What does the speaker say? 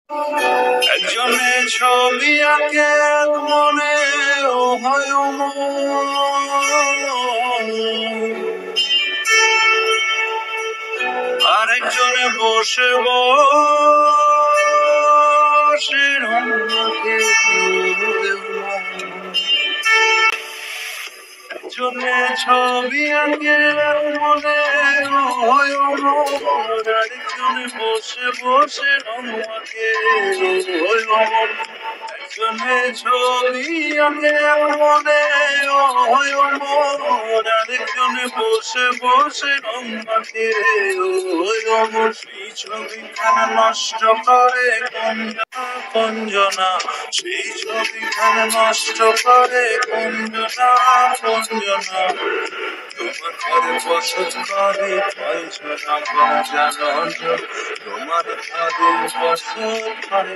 একজনে ছবি আঁকে এক মনে ও হয় আরেকজনে বসে বসে রঙকে একজনে ছবি আঁকে এক মনে ও হয় আরেকজনে বসে বসে রঙকে হয় একজনে ছবি আঁকে এক মনে ও হয় আরেকজনে বসে বসে রং মাখে সেই ছবিখানা নষ্ট করে কঞ্জনা সেই ছবিখানা নষ্ট করে কঞ্জনা তোমার ঘরে বসত করে জানো তোমার ঘরে বসত করে